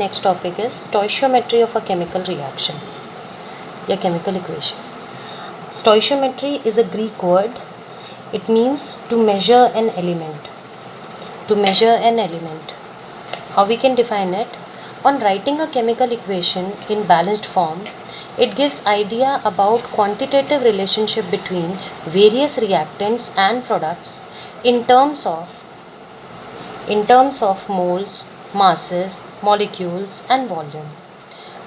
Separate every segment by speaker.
Speaker 1: next topic is stoichiometry of a chemical reaction या chemical equation. Stoichiometry is a Greek word. It means to measure an element. To measure an element. How we can define it? On writing a chemical equation in balanced form, it gives idea about quantitative relationship between various reactants and products in terms of moles, masses, molecules and volume.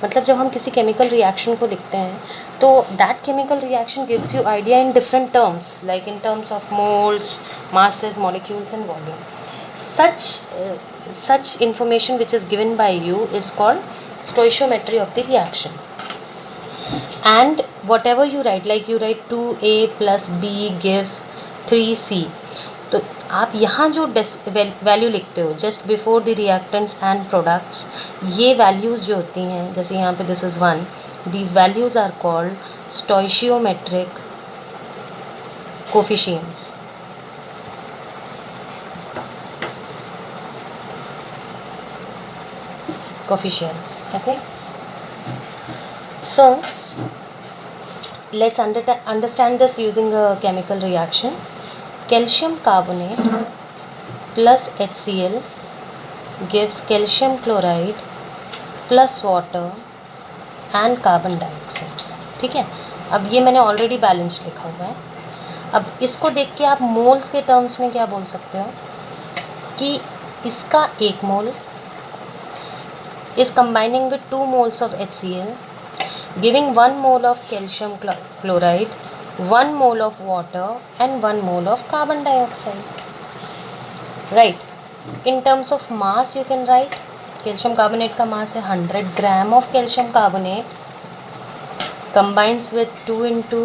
Speaker 1: मतलब जब हम किसी chemical reaction को लिखते हैं तो that chemical reaction gives you idea in different terms like in terms of moles, masses, molecules and volume. Such information which is given by you is called stoichiometry of the reaction. And whatever you write, like you write 2a plus b gives 3c, तो आप यहाँ जो value लिखते हो just before the reactants and products, ये values जो होती हैं, जैसे यहाँ पे this is 1, these values are called stoichiometric coefficients. Okay. So let's understand this using a chemical reaction. Calcium carbonate plus HCl gives calcium chloride plus water and carbon dioxide. ठीक है, अब ये मैंने ऑलरेडी बैलेंस लिखा हुआ है. अब इसको देख के आप मोल्स के टर्म्स में क्या बोल सकते हो कि इसका एक मोल is combining with 2 moles of HCl, giving 1 mole of calcium chloride, 1 mole of water and 1 mole of carbon dioxide. Right. In terms of mass, you can write calcium carbonate का mass है 100 gram of calcium carbonate combines with 2 into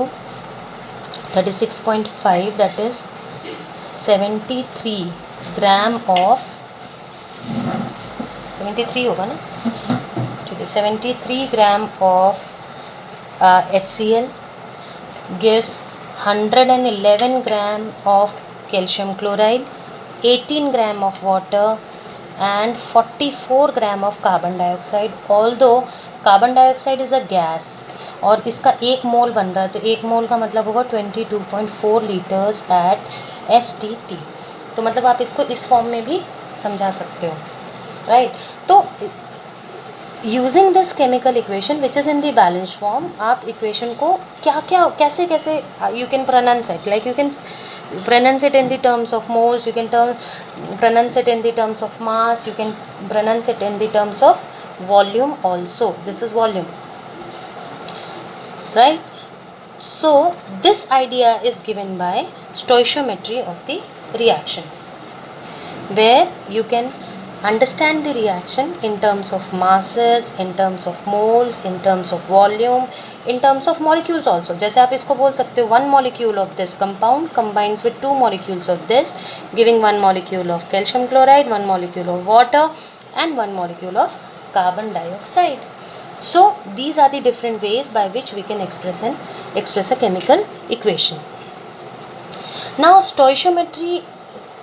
Speaker 1: 36.5, that is 73 gram of 73 होगा ना, ठीक है, 73 gram of HCl gives 111 gram of calcium chloride, 18 gram of water and 44 gram of carbon dioxide. Although carbon dioxide is a gas और इसका एक मोल बन रहा है, तो एक मोल का मतलब होगा 22.4 लीटर्स एट STT. तो मतलब आप इसको इस फॉर्म में भी समझा सकते हो. राइट. तो using this chemical equation which is in the balance form, आप इक्वेशन को क्या क्या कैसे कैसे you can pronounce it, like you can pronounce it in the terms of moles, you can pronounce it in the terms of mass, you can pronounce it in the terms of volume also. This is volume, right? So this idea is given by stoichiometry of the reaction, where you can understand the reaction in terms of masses, in terms of moles, in terms of volume, in terms of molecules also. जैसे आप इसको बोल सकते हो 1 molecule of this compound combines with 2 molecules of this, giving 1 molecule of calcium chloride, 1 molecule of water and 1 molecule of carbon dioxide. So these are the different ways by which we can express a chemical equation. Now stoichiometry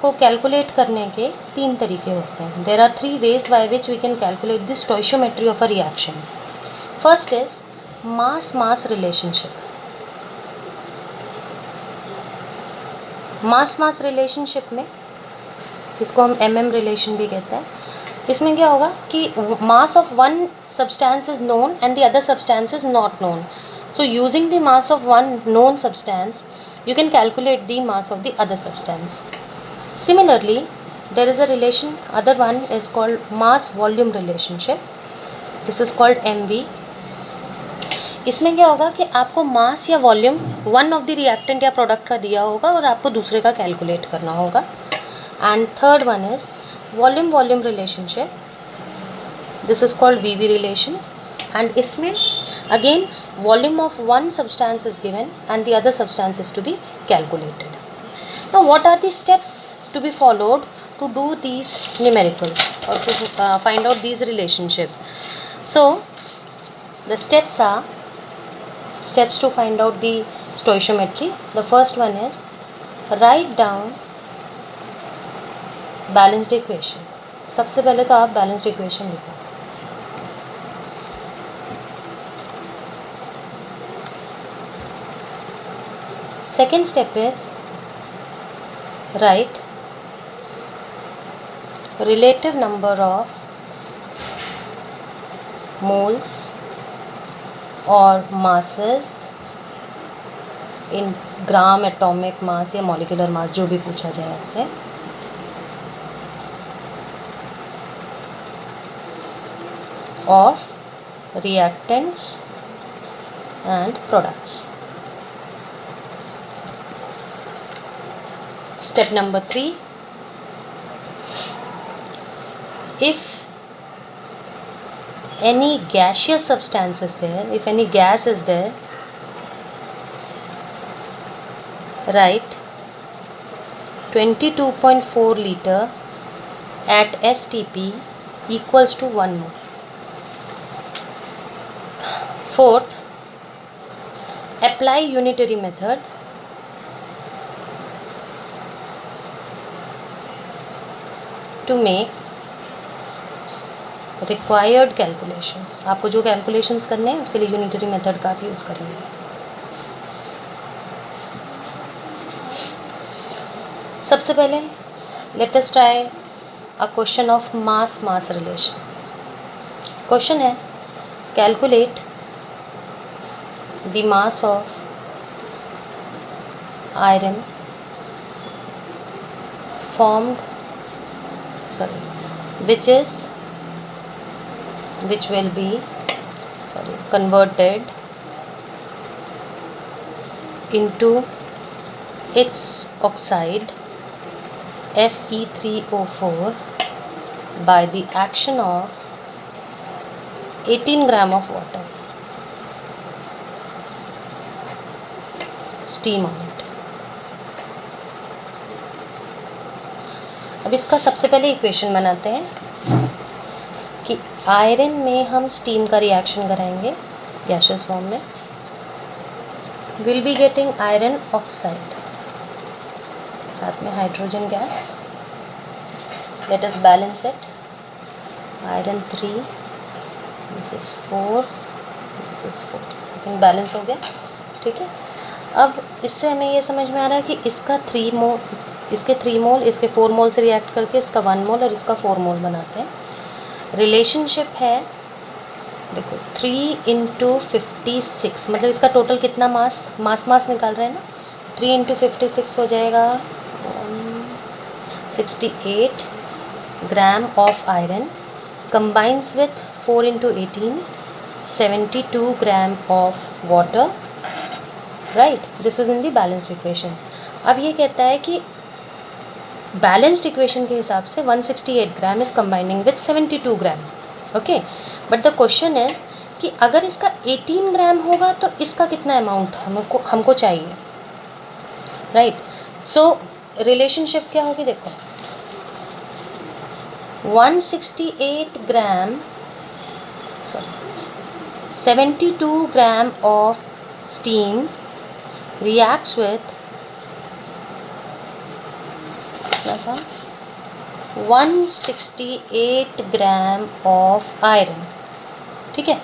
Speaker 1: को calculate करने के 3 तरीके होते हैं. There are 3 ways by which we can calculate the stoichiometry of a reaction. First is mass relationship. mass relationship में इसको हम MM relation भी कहते हैं. इसमें क्या होगा कि mass of one substance is known and the other substance is not known. So using the mass of one known substance, you can calculate the mass of the other substance. Similarly, there is a relation, other one is called mass volume relationship. This is called MV. इसमें क्या होगा कि आपको मास या volume one of the reactant या product का दिया होगा और आपको दूसरे का कैलकुलेट करना होगा. And third one is volume relationship. This is called VV relation. And इसमें again volume of one substance is given and the other substance is to be calculated. Now what are the steps to be followed to do these numericals or to find out these relationship? So the steps to find out the stoichiometry. The first one is write down balanced equation. सबसे पहले तो आप balanced equation लिखो. Second step is write relative number of moles or masses in gram atomic mass या molecular mass, जो भी पूछा जाए आपसे, of reactants and products. Step number 3, if any gaseous substance is there, if any gas is there, write 22.4 liter at STP equals to 1 mole. Fourth, apply unitary method to make required calculations. आपको जो calculations करने हैं उसके लिए unitary method का आप use करेंगे. सबसे पहले let us try a question of mass relation. Question है, calculate the mass of iron which will be converted into its oxide Fe3O4 by the action of 18 gram of water, steam on it. अब इसका सबसे पहले equation बनाते हैं कि iron में हम स्टीम का रिएक्शन कराएंगे गैसियस फॉर्म में, will be getting iron oxide, साथ में hydrogen gas. Let us balance it. Iron 3, this is 4, this is 4. I think balance हो गया. ठीक है. अब इससे हमें ये समझ में आ रहा है कि इसका 3 मोल, इसके 3 मोल, इसके 4 मोल से रिएक्ट करके इसका 1 मोल और इसका 4 मोल बनाते हैं. रिलेशनशिप है, देखो 3 × 56, मतलब इसका टोटल कितना मास निकाल रहे हैं ना. 3 × 56 हो जाएगा 168 gram of iron, combines with 4 × 18, 72 gram of water. Right, this is in the balanced equation. अब ये कहता है कि बैलेंस्ड इक्वेशन के हिसाब से 168 gram is combining with 72 gram. Okay, but the question is कि अगर इसका 18 ग्राम होगा तो इसका कितना अमाउंट हमको चाहिए. राइट, सो रिलेशनशिप क्या होगी, देखो 168 gram 72 gram of steam reacts with 168 gram of iron. ठीक है,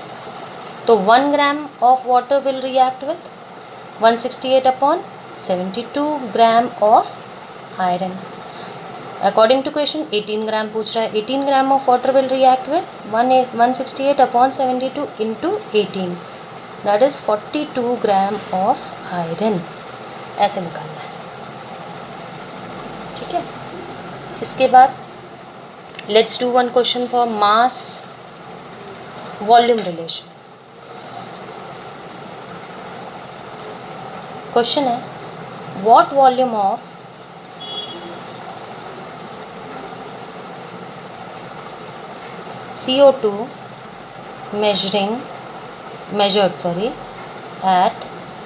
Speaker 1: तो 1 gram of water will react with 168 upon 72 gram of iron. According to question 18 gram पूछ रहा है. 18 gram of water will react with 168 upon 72 into 18, that is 42 gram of iron. ऐसे निकालना है. ठीक है. इसके बाद let's do one question for mass volume relation. Question है, what volume of CO2 measured at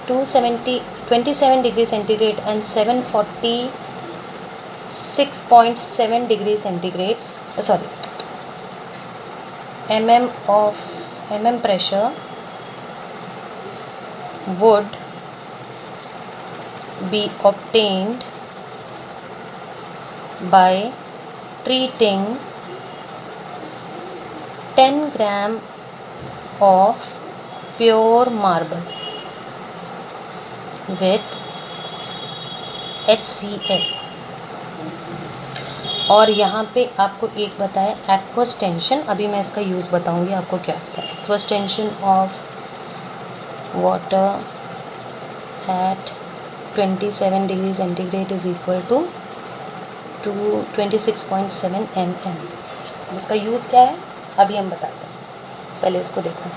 Speaker 1: 27 degree centigrade and 746.7 degree centigrade, mm pressure would be obtained by treating 10 gram of pure marble with HCl। और यहाँ पे आपको एक बताया aqueous tension, अभी मैं इसका यूज़ बताऊँगी आपको क्या होता है। Aqueous tension of water at 27 degree centigrade is equal to 26.7 mm। इसका यूज़ क्या है अभी हम बताते हैं, पहले इसको देखो।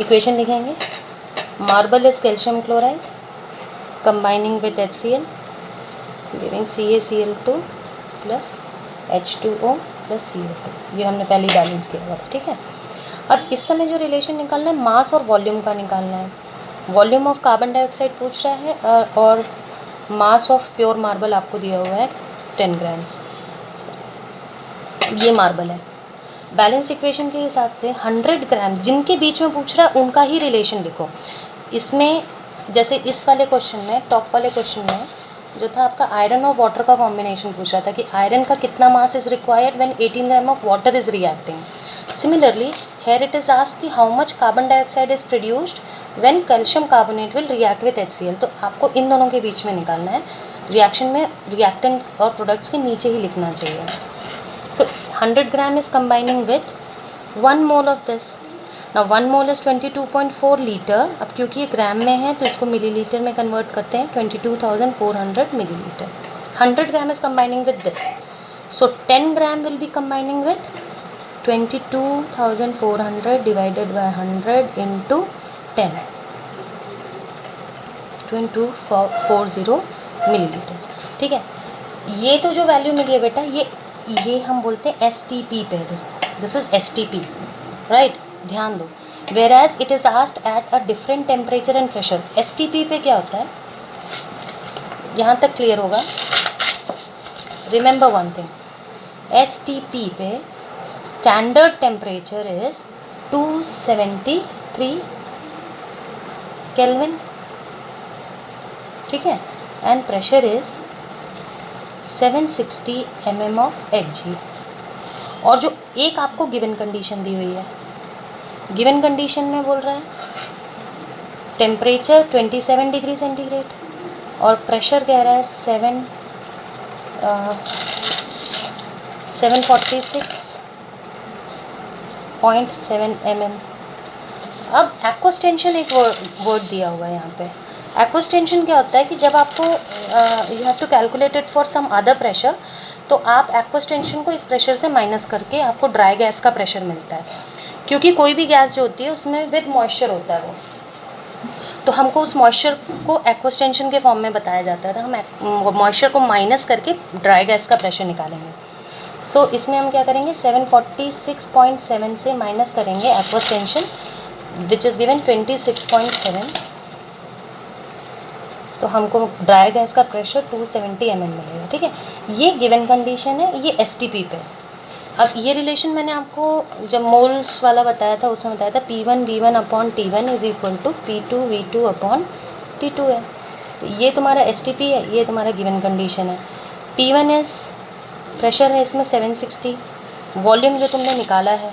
Speaker 1: इक्वेशन लिखेंगे, marble is calcium chloride combining with HCl giving CaCl2 plus H2O plus CO2। ये हमने पहले बैलेंस किया हुआ था, ठीक है। अब इस समय जो रिलेशन निकालना है मास और वॉल्यूम का निकालना है। वॉल्यूम ऑफ कार्बन डाइऑक्साइड पूछ रहा है और मास ऑफ प्योर मार्बल आपको दिया हुआ है 10 ग्राम्स। ये मार्बल है। बैलेंस इक्वेशन के हिसाब से 100 ग्राम जिनके बीच में पूछ रहा है उनका ही रिलेशन लिखो। इसमें जैसे इस वाले क्वेश्चन में, टॉप वाले क्वेश्चन में जो था आपका आयरन और वाटर का कॉम्बिनेशन पूछ रहा था कि आयरन का कितना mass is required when 18 gram of water is reacting. Similarly here it is asked कि how much carbon dioxide is produced when calcium carbonate will react with HCl। तो आपको इन दोनों के बीच में निकालना है। रिएक्शन में रिएक्टेंट और प्रोडक्ट्स के नीचे ही लिखना चाहिए। सो 100 gram is combining with 1 mole of this. ना 1 मोल इज़ 22.4 लीटर। अब क्योंकि ये ग्राम में है तो इसको मिलीलीटर में कन्वर्ट करते हैं, 22,400 millilitre. 100 gram is combining with this, so 10 gram will be combining with 22,400 divided by 100 into 10, 2240 millilitre, ठीक है। ये तो जो वैल्यू मिली है बेटा ये हम बोलते हैं STP पे, दिस इज़ STP, राइट। ध्यान दो, whereas it is asked at a different temperature and pressure. STP पे क्या होता है, यहाँ तक क्लियर होगा। रिमेंबर वन थिंग, STP पे स्टैंडर्ड टेम्परेचर इज 273 केल्विन, ठीक है, and pressure is 760 mm of Hg। और जो एक आपको गिवन कंडीशन दी हुई है, गिवन कंडीशन में बोल रहा है टेम्परेचर 27 डिग्री सेंटीग्रेड और प्रेशर कह रहा है 746.7 mm। अब एक्वस टेंशन एक वर्ड दिया हुआ है यहाँ पे। एक्वस टेंशन क्या होता है कि जब आपको you have to calculate it for some other pressure, तो आप एक्वस टेंशन को इस प्रेशर से माइनस करके आपको ड्राई गैस का प्रेशर मिलता है। क्योंकि कोई भी गैस जो होती है उसमें विद मॉइस्चर होता है वो, तो हमको उस मॉइस्चर को एक्वस टेंशन के फॉर्म में बताया जाता है। तो हम मॉइस्चर को माइनस करके ड्राई गैस का प्रेशर निकालेंगे। सो इसमें हम क्या करेंगे, 746.7 से माइनस करेंगे aqueous tension which is given 26.7, तो हमको ड्राई गैस का प्रेशर 270 mm मिलेगा, ठीक है। ये गिवन कंडीशन है, ये STP पे। अब ये रिलेशन मैंने आपको जब मोल्स वाला बताया था उसमें बताया था P1 V1 upon T1 is equal to P2 V2 upon T2 है। तो ये तुम्हारा STP है, ये तुम्हारा गिवन कंडीशन है। P1 इज प्रेशर है इसमें 760, वॉल्यूम जो तुमने निकाला है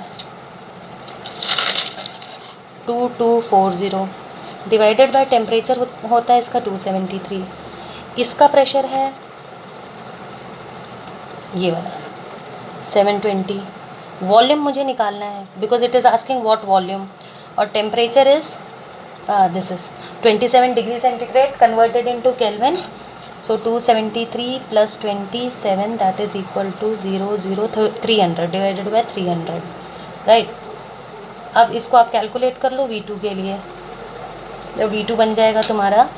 Speaker 1: 2240 डिवाइडेड बाय टेम्परेचर होता है इसका 273, इसका प्रेशर है ये वाला 720। वॉल्यूम मुझे निकालना है because it is asking what volume, और temperature is this is 27 degree centigrade converted into kelvin, so 273 plus 27 that is equal to 300 divided by 300, right. अब इसको आप कैलकुलेट कर लो V2 के लिए, तो V2 बन जाएगा तुम्हारा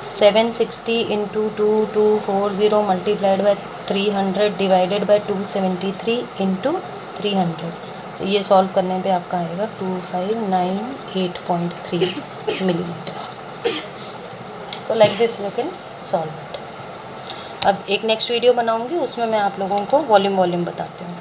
Speaker 1: 760 into 2240 multiplied by 300 divided by 273 into 300। तो ये सॉल्व करने पे आपका आएगा 2598.3 millilitre. So like this you can solve it. अब एक नेक्स्ट वीडियो बनाऊंगी, उसमें मैं आप लोगों को वॉल्यूम बताती हूँ।